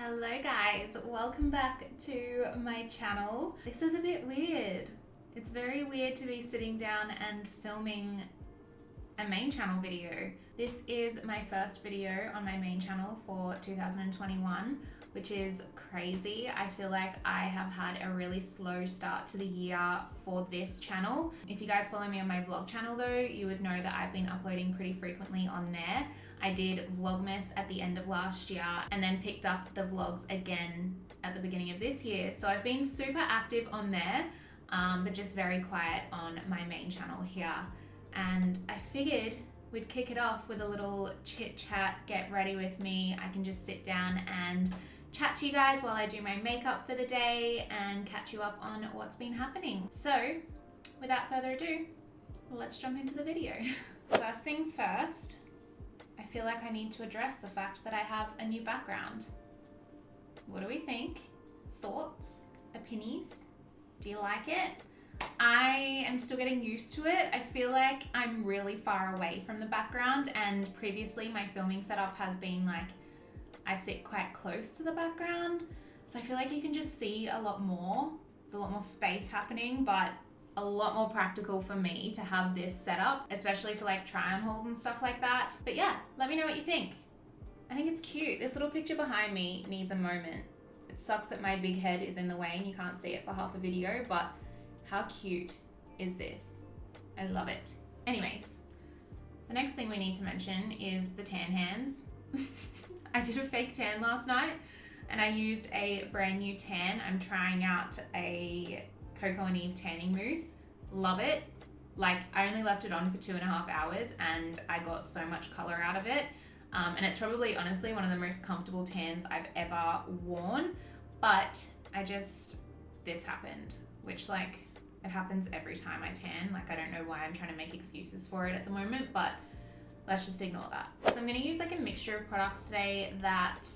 Hello guys, welcome back to my channel. This is a bit weird. It's very weird to be sitting down and filming a main channel video. This is my first video on my main channel for 2021, which is crazy. I feel like I have had a really slow start to the year for this channel. If you guys follow me on my vlog channel though, you would know that I've been uploading pretty frequently on there. I did Vlogmas at the end of last year and then picked up the vlogs again at the beginning of this year. So I've been super active on there, but just very quiet on my main channel here. And I figured we'd kick it off with a little chit chat, get ready with me. I can just sit down and chat to you guys while I do my makeup for the day and catch you up on what's been happening. So without further ado, let's jump into the video. First things first, I feel like I need to address the fact that I have a new background. What do we think? Thoughts? Opinions? Do you like it? I am still getting used to it. I feel like I'm really far away from the background, and previously my filming setup has been like I sit quite close to the background, so I feel like you can just see a lot more. There's a lot more space happening, but a lot more practical for me to have this set up, especially for like try on hauls and stuff like that. But yeah, let me know what you think. I think it's cute. This little picture behind me needs a moment. It sucks that my big head is in the way and you can't see it for half a video, but how cute is this? I love it. Anyways, the next thing we need to mention is the tan hands. I did a fake tan last night and I used a brand new tan. I'm trying out a Coco and Eve tanning mousse. Love it. Like, I only left it on for 2.5 hours and I got so much color out of it. And it's probably honestly one of the most comfortable tans I've ever worn. But this happened, which like, it happens every time I tan. Like, I don't know why I'm trying to make excuses for it at the moment, but let's just ignore that. So I'm gonna use like a mixture of products today that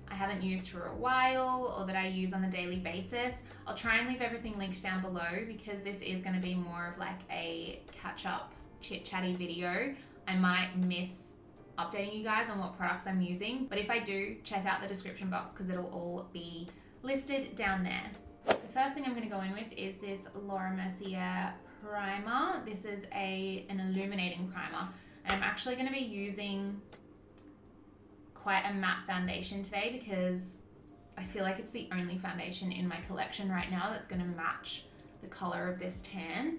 I haven't used for a while or that I use on a daily basis. I'll try and leave everything linked down below because this is going to be more of like a catch-up chit-chatty video. I might miss updating you guys on what products I'm using, but if I do, check out the description box because it'll all be listed down there. So first thing I'm going to go in with is this Mercier primer. This is an illuminating primer, and I'm actually going to be using quite a matte foundation today because I feel like it's the only foundation in my collection right now that's going to match the color of this tan.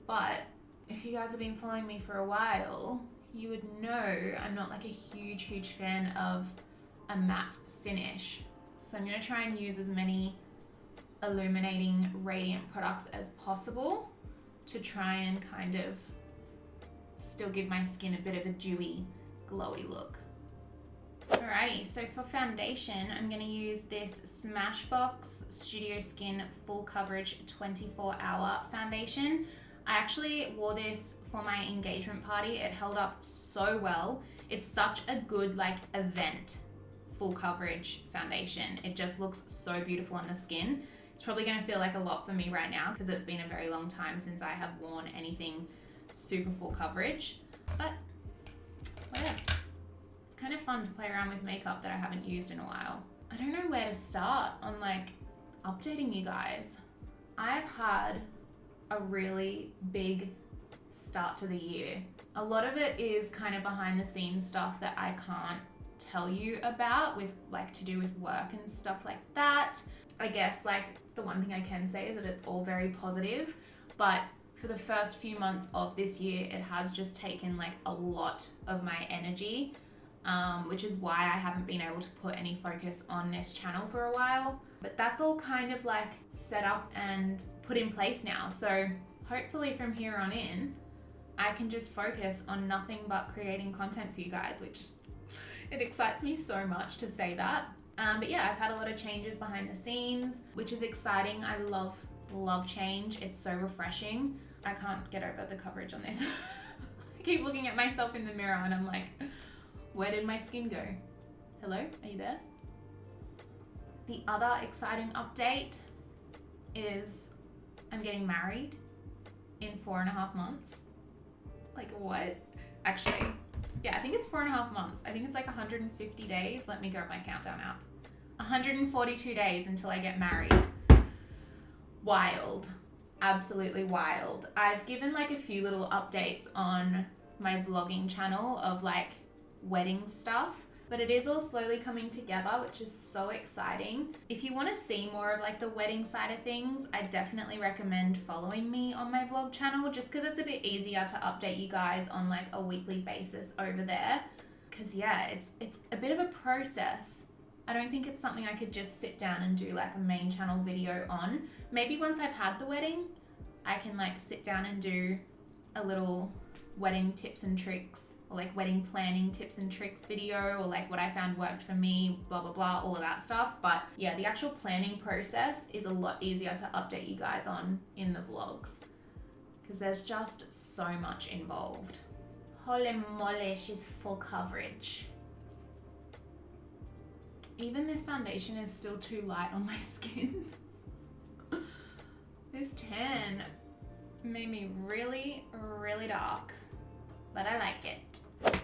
But if you guys have been following me for a while, you would know I'm not like a huge fan of a matte finish. So I'm going to try and use as many illuminating radiant products as possible to try and kind of still give my skin a bit of a dewy, glowy look. Alrighty, so for foundation, I'm going to use this Smashbox Studio Skin Full Coverage 24-Hour Foundation. I actually wore this for my engagement party. It held up so well. It's such a good like event full coverage foundation. It just looks so beautiful on the skin. It's probably going to feel like a lot for me right now because it's been a very long time since I have worn anything super full coverage. But what else? Kind of fun to play around with makeup that I haven't used in a while. I don't know where to start on like updating you guys. I've had a really big start to the year. A lot of it is kind of behind the scenes stuff that I can't tell you about with like to do with work and stuff like that. I guess like the one thing I can say is that it's all very positive, but for the first few months of this year, it has just taken like a lot of my energy. Which is why I haven't been able to put any focus on this channel for a while. But that's all kind of like set up and put in place now. So hopefully from here on in, I can just focus on nothing but creating content for you guys, which it excites me so much to say that. But yeah, I've had a lot of changes behind the scenes, which is exciting. I love change. It's so refreshing. I can't get over the coverage on this. I keep looking at myself in the mirror and I'm like, where did my skin go? Hello, are you there? The other exciting update is I'm getting married in 4.5 months. Like what? Actually, yeah, I think it's 4.5 months. I think it's like 150 days. Let me grab my countdown out. 142 days until I get married. Wild. Absolutely wild. I've given like a few little updates on my vlogging channel of like wedding stuff, but it is all slowly coming together, which is so exciting. If you want to see more of like the wedding side of things, I definitely recommend following me on my vlog channel, just because it's a bit easier to update you guys on like a weekly basis over there. Because yeah, it's a bit of a process. I don't think it's something I could just sit down and do like a main channel video on. Maybe once I've had the wedding, I can like sit down and do a little wedding tips and tricks, or like wedding planning tips and tricks video, or like what I found worked for me, blah, blah, blah, all of that stuff. But yeah, the actual planning process is a lot easier to update you guys on in the vlogs, because there's just so much involved. Holy moly, she's full coverage. Even this foundation is still too light on my skin. This tan made me really, really dark, but I like it.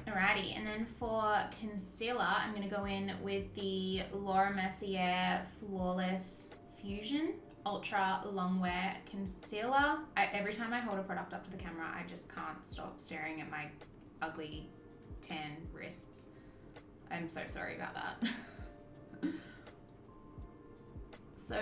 Alrighty, and then for concealer, I'm gonna go in with the Mercier Flawless Fusion Ultra Longwear Concealer. Every time I hold a product up to the camera, I just can't stop staring at my ugly tan wrists. I'm so sorry about that. So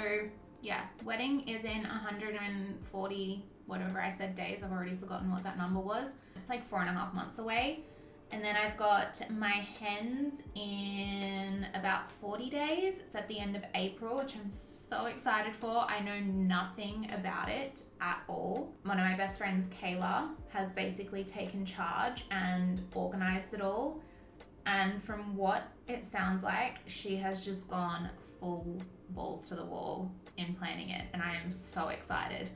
yeah, wedding is in 140 whatever I said days. I've already forgotten what that number was. It's like 4.5 months away. And then I've got my hens in about 40 days. It's at the end of April, which I'm so excited for. I know nothing about it at all. One of my best friends, Kayla, has basically taken charge and organized it all. And from what it sounds like, she has just gone full balls to the wall in planning it. And I am so excited.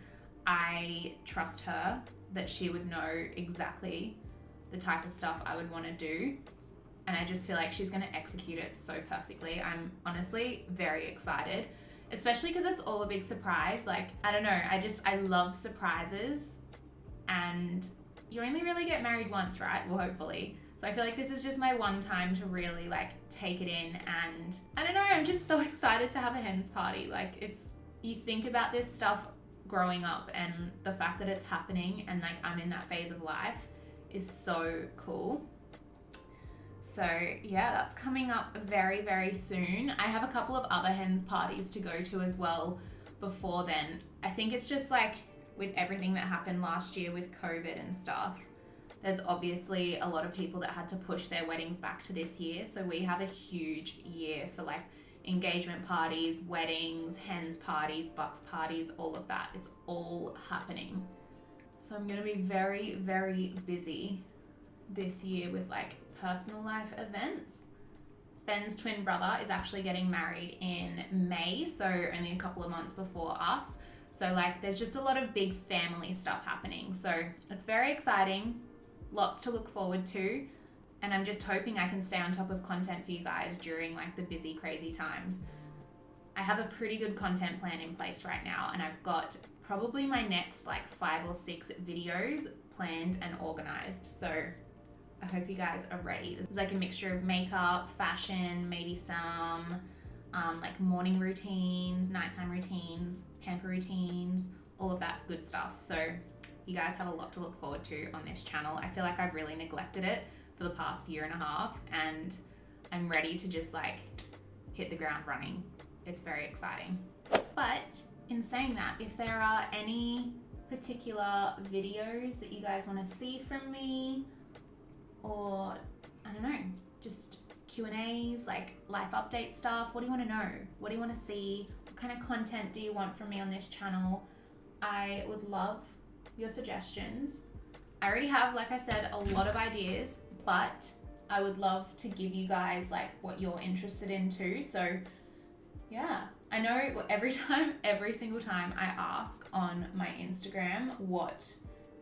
I trust her that she would know exactly the type of stuff I would want to do. And I just feel like she's going to execute it so perfectly. I'm honestly very excited, especially because it's all a big surprise. Like, I don't know, I love surprises, and you only really get married once, right? Well, hopefully. So I feel like this is just my one time to really like take it in, and I don't know, I'm just so excited to have a hens party. Like, you think about this stuff growing up, and the fact that it's happening and like I'm in that phase of life is so cool. So yeah, that's coming up very, very soon. I have a couple of other hens parties to go to as well before then. I think it's just like with everything that happened last year with COVID and stuff, there's obviously a lot of people that had to push their weddings back to this year. So we have a huge year for like engagement parties, weddings, hens parties, bucks parties, all of that. It's all happening. So I'm gonna be very, very busy this year with like personal life events. Ben's twin brother is actually getting married in May, so only a couple of months before us. So like there's just a lot of big family stuff happening. So it's very exciting, lots to look forward to. And I'm just hoping I can stay on top of content for you guys during like the busy, crazy times. I have a pretty good content plan in place right now, and I've got probably my next like 5 or 6 videos planned and organized. So I hope you guys are ready. There's like a mixture of makeup, fashion, maybe some like morning routines, nighttime routines, pamper routines, all of that good stuff. So you guys have a lot to look forward to on this channel. I feel like I've really neglected it for the past 1.5 years, and I'm ready to just like hit the ground running. It's very exciting. But in saying that, if there are any particular videos that you guys want to see from me, or I don't know, just Q&As, like life update stuff, what do you want to know? What do you want to see? What kind of content do you want from me on this channel? I would love your suggestions. I already have, like I said, a lot of ideas, but I would love to give you guys like what you're interested in too. So yeah, I know every single time I ask on my Instagram what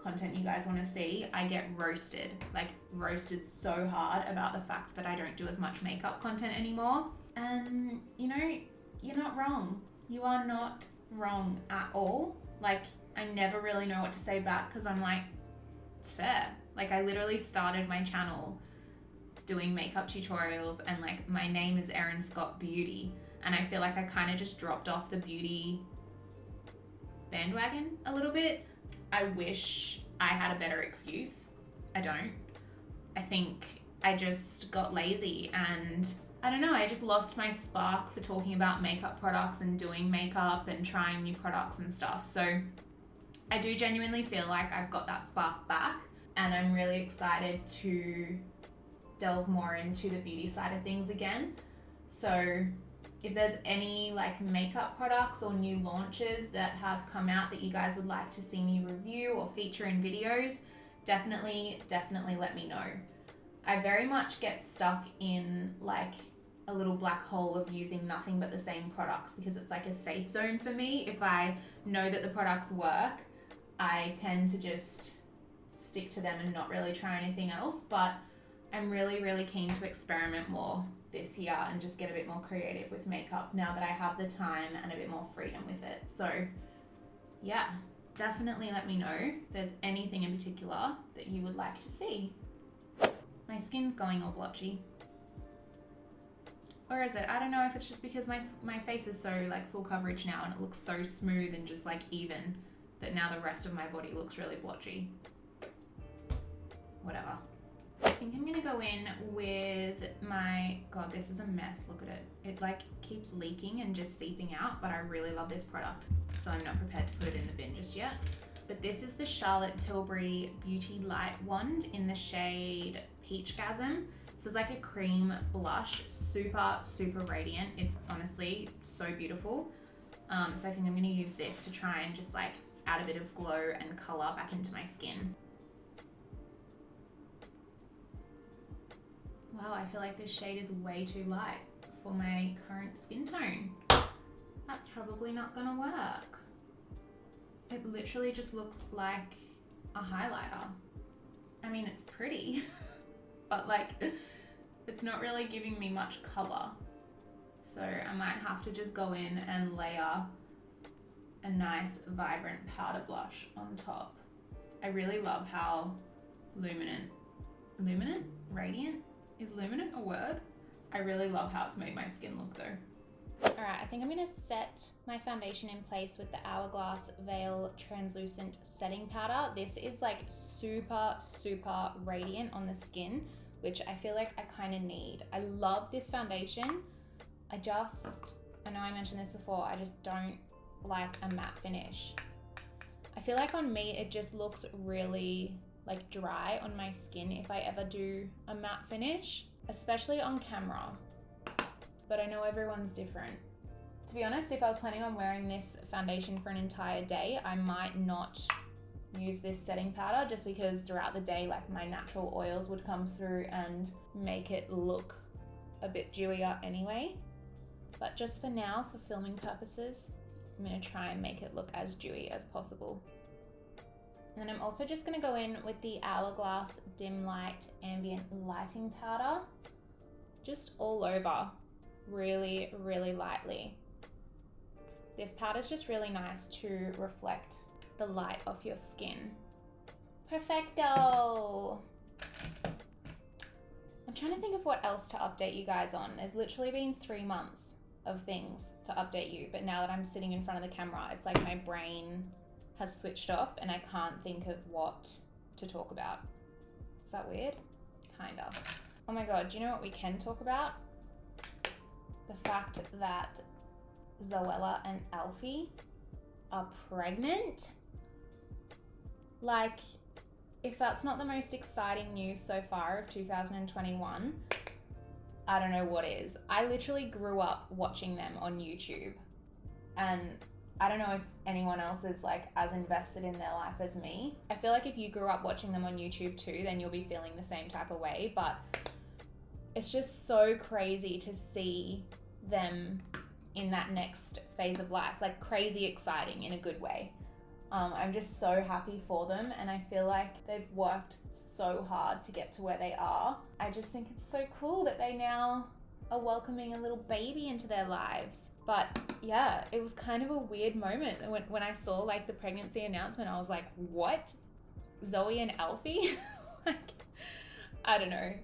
content you guys want to see, I get roasted so hard about the fact that I don't do as much makeup content anymore. And you know, you're not wrong. You are not wrong at all. Like, I never really know what to say back, because I'm like, it's fair. Like, I literally started my channel doing makeup tutorials, and like my name is Erin Scott Beauty, and I feel like I kind of just dropped off the beauty bandwagon a little bit. I wish I had a better excuse. I don't. I think I just got lazy, and I don't know, I just lost my spark for talking about makeup products and doing makeup and trying new products and stuff. So I do genuinely feel like I've got that spark back, and I'm really excited to delve more into the beauty side of things again. So if there's any like makeup products or new launches that have come out that you guys would like to see me review or feature in videos, definitely let me know. I very much get stuck in like a little black hole of using nothing but the same products, because it's like a safe zone for me. If I know that the products work, I tend to just stick to them and not really try anything else. But I'm really keen to experiment more this year and just get a bit more creative with makeup now that I have the time and a bit more freedom with it. So yeah, definitely let me know if there's anything in particular that you would like to see. My skin's going all blotchy. Or is it? I don't know if it's just because my face is so like full coverage now and it looks so smooth and just like even, that now the rest of my body looks really blotchy. Whatever. I think I'm gonna go in with my, God, this is a mess, look at it. It like keeps leaking and just seeping out, but I really love this product, so I'm not prepared to put it in the bin just yet. But this is the Charlotte Tilbury Beauty Light Wand in the shade Peachgasm. This is like a cream blush, super radiant. It's honestly so beautiful. So I think I'm gonna use this to try and just like add a bit of glow and color back into my skin. Wow, I feel like this shade is way too light for my current skin tone. That's probably not gonna work. It literally just looks like a highlighter. I mean, it's pretty, but like, it's not really giving me much color. So I might have to just go in and layer a nice vibrant powder blush on top. I really love how radiant? Is luminant a word? I really love how it's made my skin look though. All right, I think I'm gonna set my foundation in place with the Hourglass Veil Translucent Setting Powder. This is like super radiant on the skin, which I feel like I kind of need. I love this foundation. I know I mentioned this before, I just don't like a matte finish. I feel like on me, it just looks really like dry on my skin if I ever do a matte finish, especially on camera. But I know everyone's different. To be honest, if I was planning on wearing this foundation for an entire day, I might not use this setting powder, just because throughout the day, like my natural oils would come through and make it look a bit dewier anyway. But just for now, for filming purposes, I'm gonna try and make it look as dewy as possible. And then I'm also just gonna go in with the Hourglass Dim Light Ambient Lighting Powder, just all over, really lightly. This powder's just really nice to reflect the light off your skin. Perfecto! I'm trying to think of what else to update you guys on. There's literally been 3 months of things to update you, but now that I'm sitting in front of the camera, it's like my brain has switched off and I can't think of what to talk about. Is that weird? Kinda. Oh my God, do you know what we can talk about? The fact that Zoella and Alfie are pregnant. Like, if that's not the most exciting news so far of 2021, I don't know what is. I literally grew up watching them on YouTube, and I don't know if anyone else is like as invested in their life as me. I feel like if you grew up watching them on YouTube too, then you'll be feeling the same type of way, but it's just so crazy to see them in that next phase of life, like crazy exciting in a good way. I'm just so happy for them, and I feel like they've worked so hard to get to where they are. I just think it's so cool that they now are welcoming a little baby into their lives. But yeah, it was kind of a weird moment when I saw like the pregnancy announcement. I was like, what? Zoe and Alfie? Like, I don't know.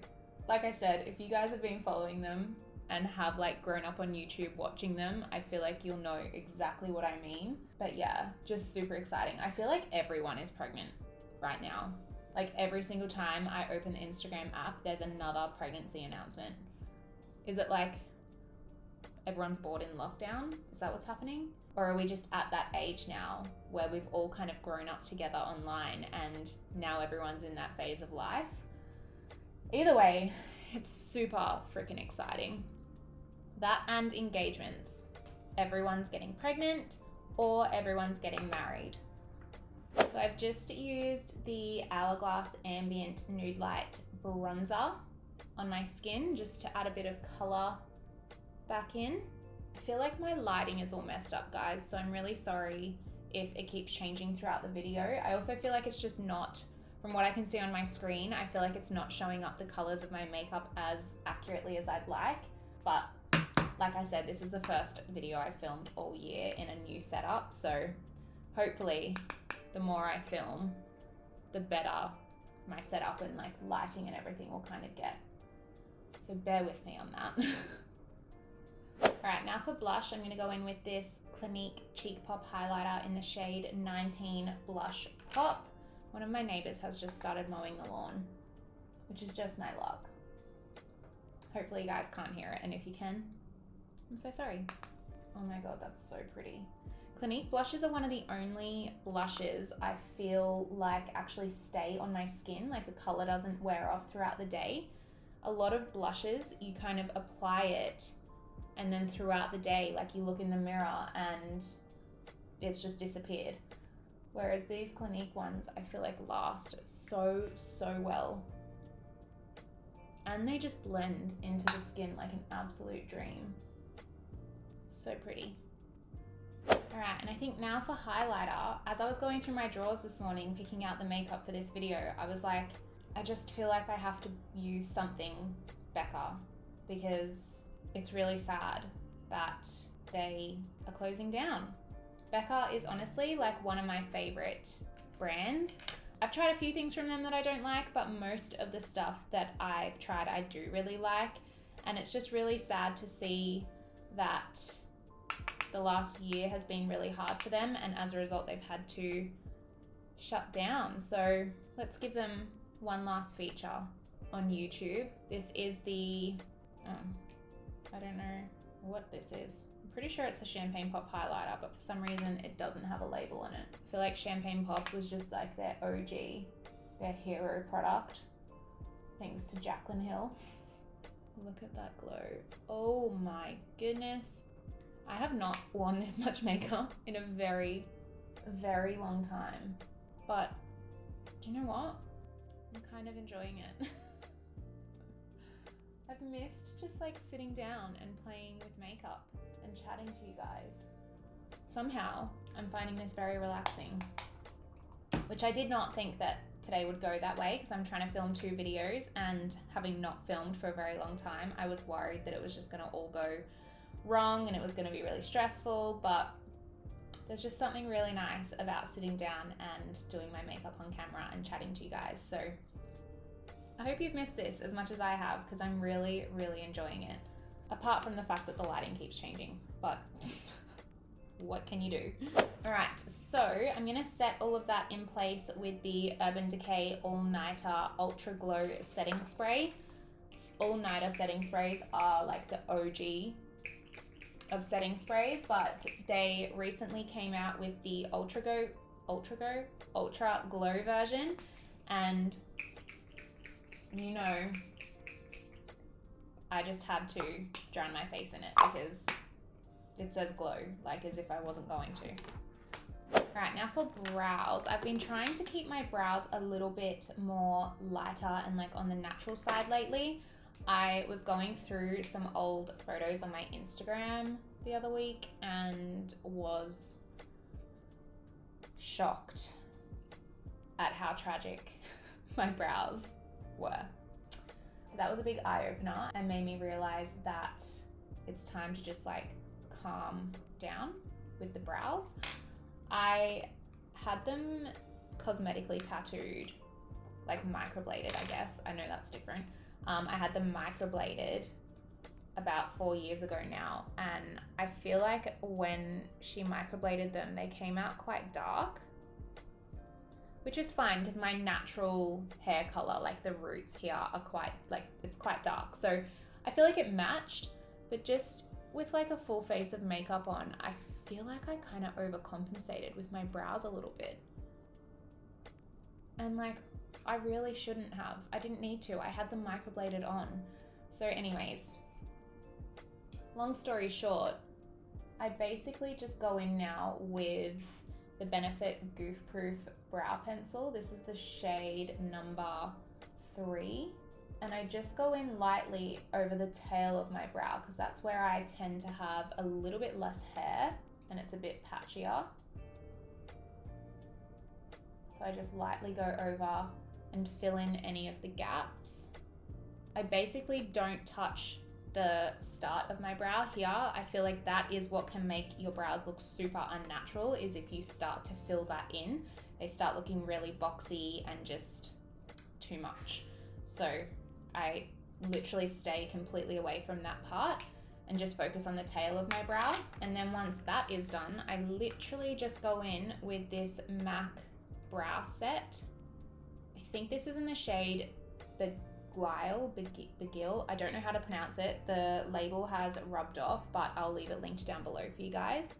Like I said, if you guys have been following them and have like grown up on YouTube watching them, I feel like you'll know exactly what I mean. But yeah, just super exciting. I feel like everyone is pregnant right now. Like every single time I open the Instagram app, there's another pregnancy announcement. Is it like everyone's bored in lockdown? Is that what's happening? Or are we just at that age now where we've all kind of grown up together online and now everyone's in that phase of life? Either way, it's super freaking exciting. That and engagements. Everyone's getting pregnant or everyone's getting married. So I've just used the Hourglass Ambient Nude Light Bronzer on my skin just to add a bit of color back in. I feel like my lighting is all messed up, guys, so I'm really sorry if it keeps changing throughout the video. I also feel like it's just not, from what I can see on my screen, I feel like it's not showing up the colors of my makeup as accurately as I'd like. But like I said, this is the first video I filmed all year in a new setup, so hopefully the more I film, the better my setup and like lighting and everything will kind of get. So bear with me on that. All right, now for blush, I'm gonna go in with this Clinique Cheek Pop Highlighter in the shade 19 Blush Pop. One of my neighbors has just started mowing the lawn, which is just my luck. Hopefully you guys can't hear it, and if you can, I'm so sorry. Oh my God, that's so pretty. Clinique blushes are one of the only blushes I feel like actually stay on my skin, like the color doesn't wear off throughout the day. A lot of blushes, you kind of apply it and then throughout the day, like you look in the mirror and it's just disappeared. Whereas these Clinique ones, I feel like last so well. And they just blend into the skin like an absolute dream. So pretty. All right, and I think now for highlighter, as I was going through my drawers this morning, picking out the makeup for this video, I was like, I just feel like I have to use something Becca because it's really sad that they are closing down. Becca is honestly like one of my favorite brands. I've tried a few things from them that I don't like, but most of the stuff that I've tried I do really like. And it's just really sad to see that the last year has been really hard for them, and as a result they've had to shut down. So let's give them one last feature on YouTube. This is the, I don't know what this is. I'm pretty sure it's a Champagne Pop highlighter, but for some reason it doesn't have a label on it. I feel like Champagne Pop was just like their OG, their hero product, thanks to Jaclyn Hill. Look at that glow. Oh my goodness. I have not worn this much makeup in a very long time, but do you know what? I'm kind of enjoying it. I've missed just like sitting down and playing with makeup and chatting to you guys. Somehow I'm finding this very relaxing, which I did not think that today would go that way because I'm trying to film 2 videos, and having not filmed for a very long time, I was worried that it was just gonna all go wrong and it was gonna be really stressful, but there's just something really nice about sitting down and doing my makeup on camera and chatting to you guys. So I hope you've missed this as much as I have, because I'm really enjoying it. Apart from the fact that the lighting keeps changing, but what can you do? All right, so I'm gonna set all of that in place with the Urban Decay All Nighter Ultra Glow Setting Spray. All Nighter setting sprays are like the OG of setting sprays, but they recently came out with the Ultra Glow version, and you know, I just had to drown my face in it because it says glow, like as if I wasn't going to. All right, now for brows. I've been trying to keep my brows a little bit more lighter and like on the natural side lately. I was going through some old photos on my Instagram the other week and was shocked at how tragic my brows were. So that was a big eye-opener and made me realize that it's time to just like calm down with the brows. I had them cosmetically tattooed, like microbladed, I guess. I know that's different. I had them microbladed about 4 years ago now, and I feel like when she microbladed them, they came out quite dark, which is fine because my natural hair color, like the roots here, are quite, like, it's quite dark. So I feel like it matched, but just with like a full face of makeup on, I feel like I kind of overcompensated with my brows a little bit. And like, I really shouldn't have. I didn't need to. I had them microbladed on. So anyways, long story short, I basically just go in now with the Benefit Goof Proof Brow Pencil. This is the shade number 3. And I just go in lightly over the tail of my brow because that's where I tend to have a little bit less hair and it's a bit patchier. So I just lightly go over and fill in any of the gaps. I basically don't touch the start of my brow here. I feel like that is what can make your brows look super unnatural, is if you start to fill that in. They start looking really boxy and just too much. So I literally stay completely away from that part and just focus on the tail of my brow. And then once that is done, I literally just go in with this MAC brow set. I think this is in the shade Beguile. I don't know how to pronounce it. The label has rubbed off, but I'll leave it linked down below for you guys.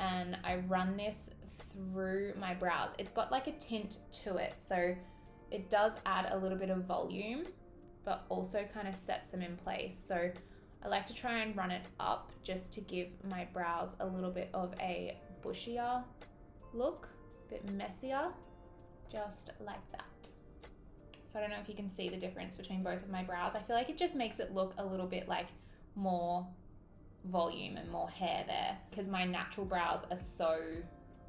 And I run this through my brows. It's got like a tint to it, so it does add a little bit of volume, but also kind of sets them in place. So I like to try and run it up just to give my brows a little bit of a bushier look, a bit messier, just like that. So I don't know if you can see the difference between both of my brows. I feel like it just makes it look a little bit like more volume and more hair there, because my natural brows are so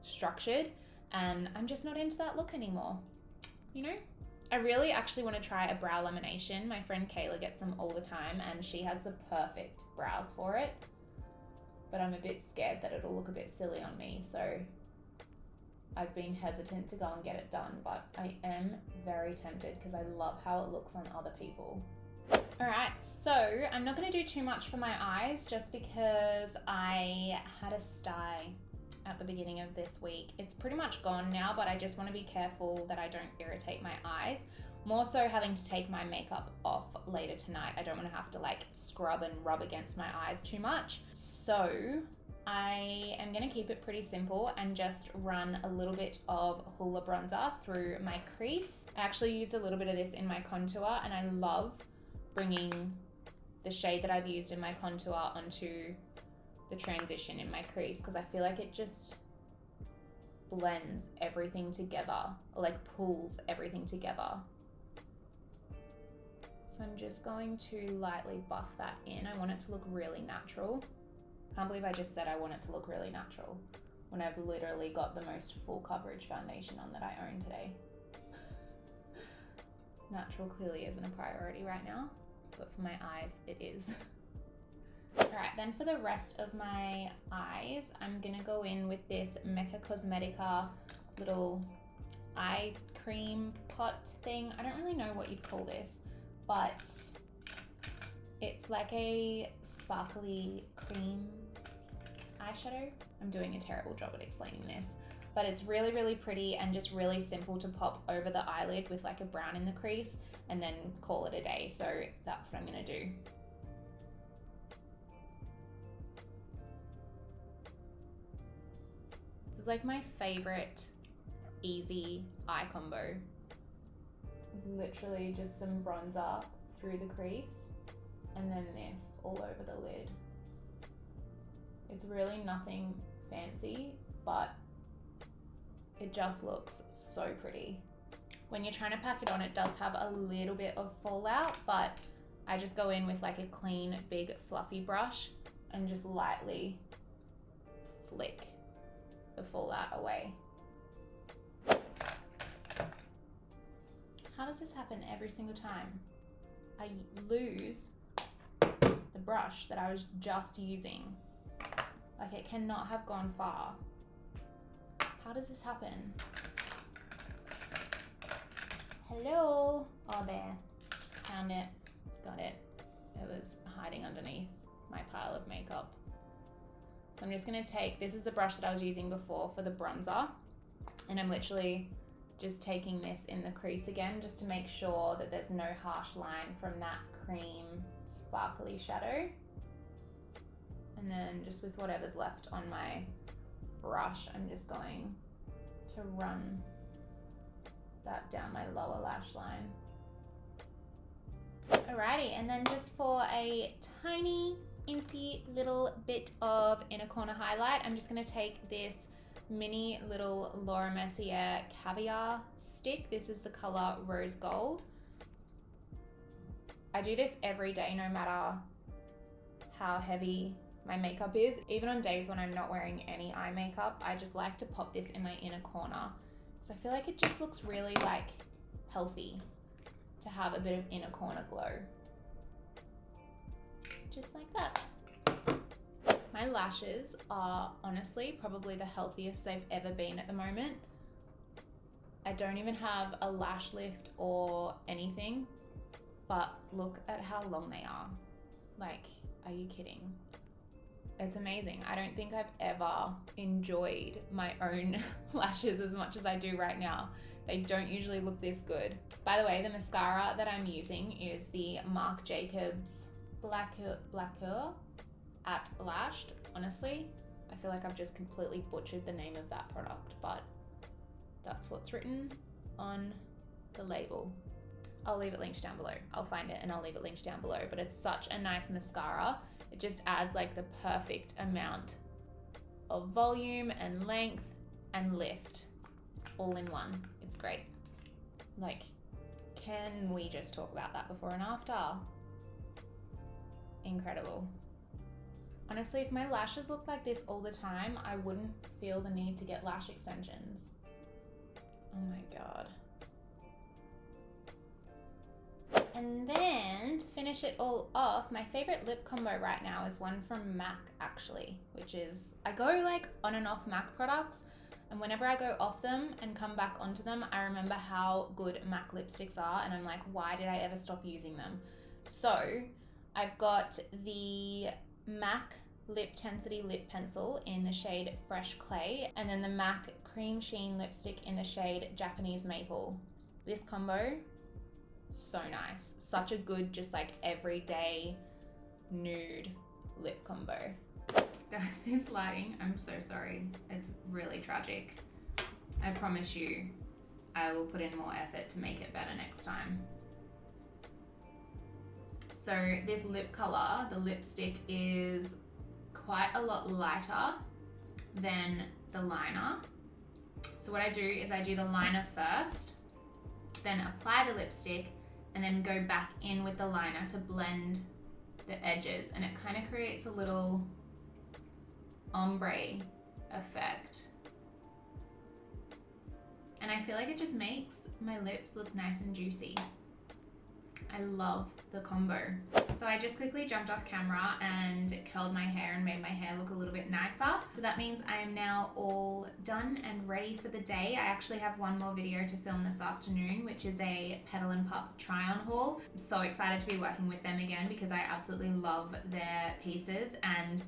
structured and I'm just not into that look anymore, you know? I really actually want to try a brow lamination. My friend Kayla gets them all the time and she has the perfect brows for it, but I'm a bit scared that it'll look a bit silly on me, so I've been hesitant to go and get it done, but I am very tempted because I love how it looks on other people. All right, so I'm not going to do too much for my eyes just because I had a sty at the beginning of this week. It's pretty much gone now, but I just want to be careful that I don't irritate my eyes. More so having to take my makeup off later tonight. I don't want to have to like scrub and rub against my eyes too much. So I am going to keep it pretty simple and just run a little bit of Hoola bronzer through my crease. I actually used a little bit of this in my contour, and I love bringing the shade that I've used in my contour onto the transition in my crease because I feel like it just blends everything together, or like pulls everything together. So I'm just going to lightly buff that in. I want it to look really natural. Can't believe I just said I want it to look really natural when I've literally got the most full coverage foundation on that I own today. Natural clearly isn't a priority right now, but for my eyes, it is. All right, then for the rest of my eyes, I'm gonna go in with this Mecca Cosmetica little eye cream pot thing. I don't really know what you'd call this, but it's like a sparkly cream eyeshadow. I'm doing a terrible job at explaining this, but it's really, really pretty and just really simple to pop over the eyelid with like a brown in the crease and then call it a day. So that's what I'm gonna do. This is like my favorite easy eye combo. It's literally just some bronzer through the crease and then this all over the lid. It's really nothing fancy, but it just looks so pretty. When you're trying to pack it on, it does have a little bit of fallout, but I just go in with like a clean, big, fluffy brush and just lightly flick the fallout away. How does this happen every single time? I lose the brush that I was just using. Like, it cannot have gone far. How does this happen? Hello? Oh, there. Found it, got it. It was hiding underneath my pile of makeup. So I'm just gonna take, this is the brush that I was using before for the bronzer, and I'm literally just taking this in the crease again just to make sure that there's no harsh line from that cream sparkly shadow. And then just with whatever's left on my brush, I'm just going to run that down my lower lash line. Alrighty, and then just for a tiny, incy little bit of inner corner highlight, I'm just gonna take this mini little Laura Mercier Caviar stick. This is the color Rose Gold. I do this every day, no matter how heavy my makeup is. Even on days when I'm not wearing any eye makeup, I just like to pop this in my inner corner. So I feel like it just looks really like healthy to have a bit of inner corner glow. Just like that. My lashes are honestly probably the healthiest they've ever been at the moment. I don't even have a lash lift or anything, but look at how long they are. Like, are you kidding? It's amazing. I don't think I've ever enjoyed my own lashes as much as I do right now. They don't usually look this good. By the way, the mascara that I'm using is the Marc Jacobs Blackout at Lash'd. Honestly, I feel like I've just completely butchered the name of that product, but that's what's written on the label. I'll leave it linked down below. I'll find it and I'll leave it linked down below, but it's such a nice mascara. It just adds like the perfect amount of volume and length and lift all in one. It's great. Like, can we just talk about that before and after? Incredible. Honestly, if my lashes looked like this all the time, I wouldn't feel the need to get lash extensions. Oh my God. And then to finish it all off, my favorite lip combo right now is one from MAC actually, which is, I go like on and off MAC products, and whenever I go off them and come back onto them, I remember how good MAC lipsticks are, and I'm like, why did I ever stop using them? So I've got the MAC Liptensity Lip Pencil in the shade Fresh Clay, and then the MAC Cream Sheen Lipstick in the shade Japanese Maple. This combo, so nice. Such a good, just like everyday nude lip combo. Guys, this lighting, I'm so sorry. It's really tragic. I promise you, I will put in more effort to make it better next time. So this lip color, the lipstick, is quite a lot lighter than the liner. So what I do is I do the liner first, then apply the lipstick, and then go back in with the liner to blend the edges, and it kind of creates a little ombre effect. And I feel like it just makes my lips look nice and juicy. I love the combo. So I just quickly jumped off camera and curled my hair and made my hair look a little bit nicer. So that means I am now all done and ready for the day. I actually have one more video to film this afternoon, which is a Petal and Pop Try on haul. I'm so excited to be working with them again because I absolutely love their pieces, and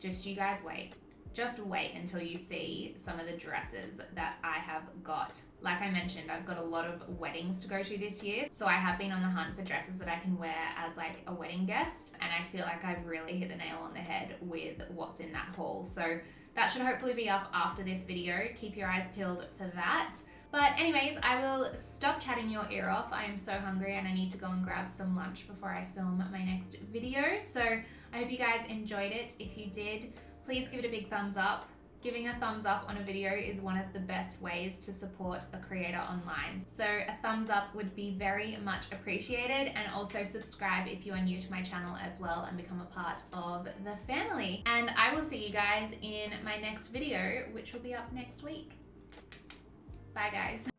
just you guys wait. Just wait until you see some of the dresses that I have got. Like I mentioned, I've got a lot of weddings to go to this year, so I have been on the hunt for dresses that I can wear as like a wedding guest, and I feel like I've really hit the nail on the head with what's in that haul. So that should hopefully be up after this video. Keep your eyes peeled for that. But anyways, I will stop chatting your ear off. I am so hungry and I need to go and grab some lunch before I film my next video. So I hope you guys enjoyed it. If you did, please give it a big thumbs up. Giving a thumbs up on a video is one of the best ways to support a creator online. So a thumbs up would be very much appreciated, and also subscribe if you are new to my channel as well and become a part of the family. And I will see you guys in my next video, which will be up next week. Bye guys.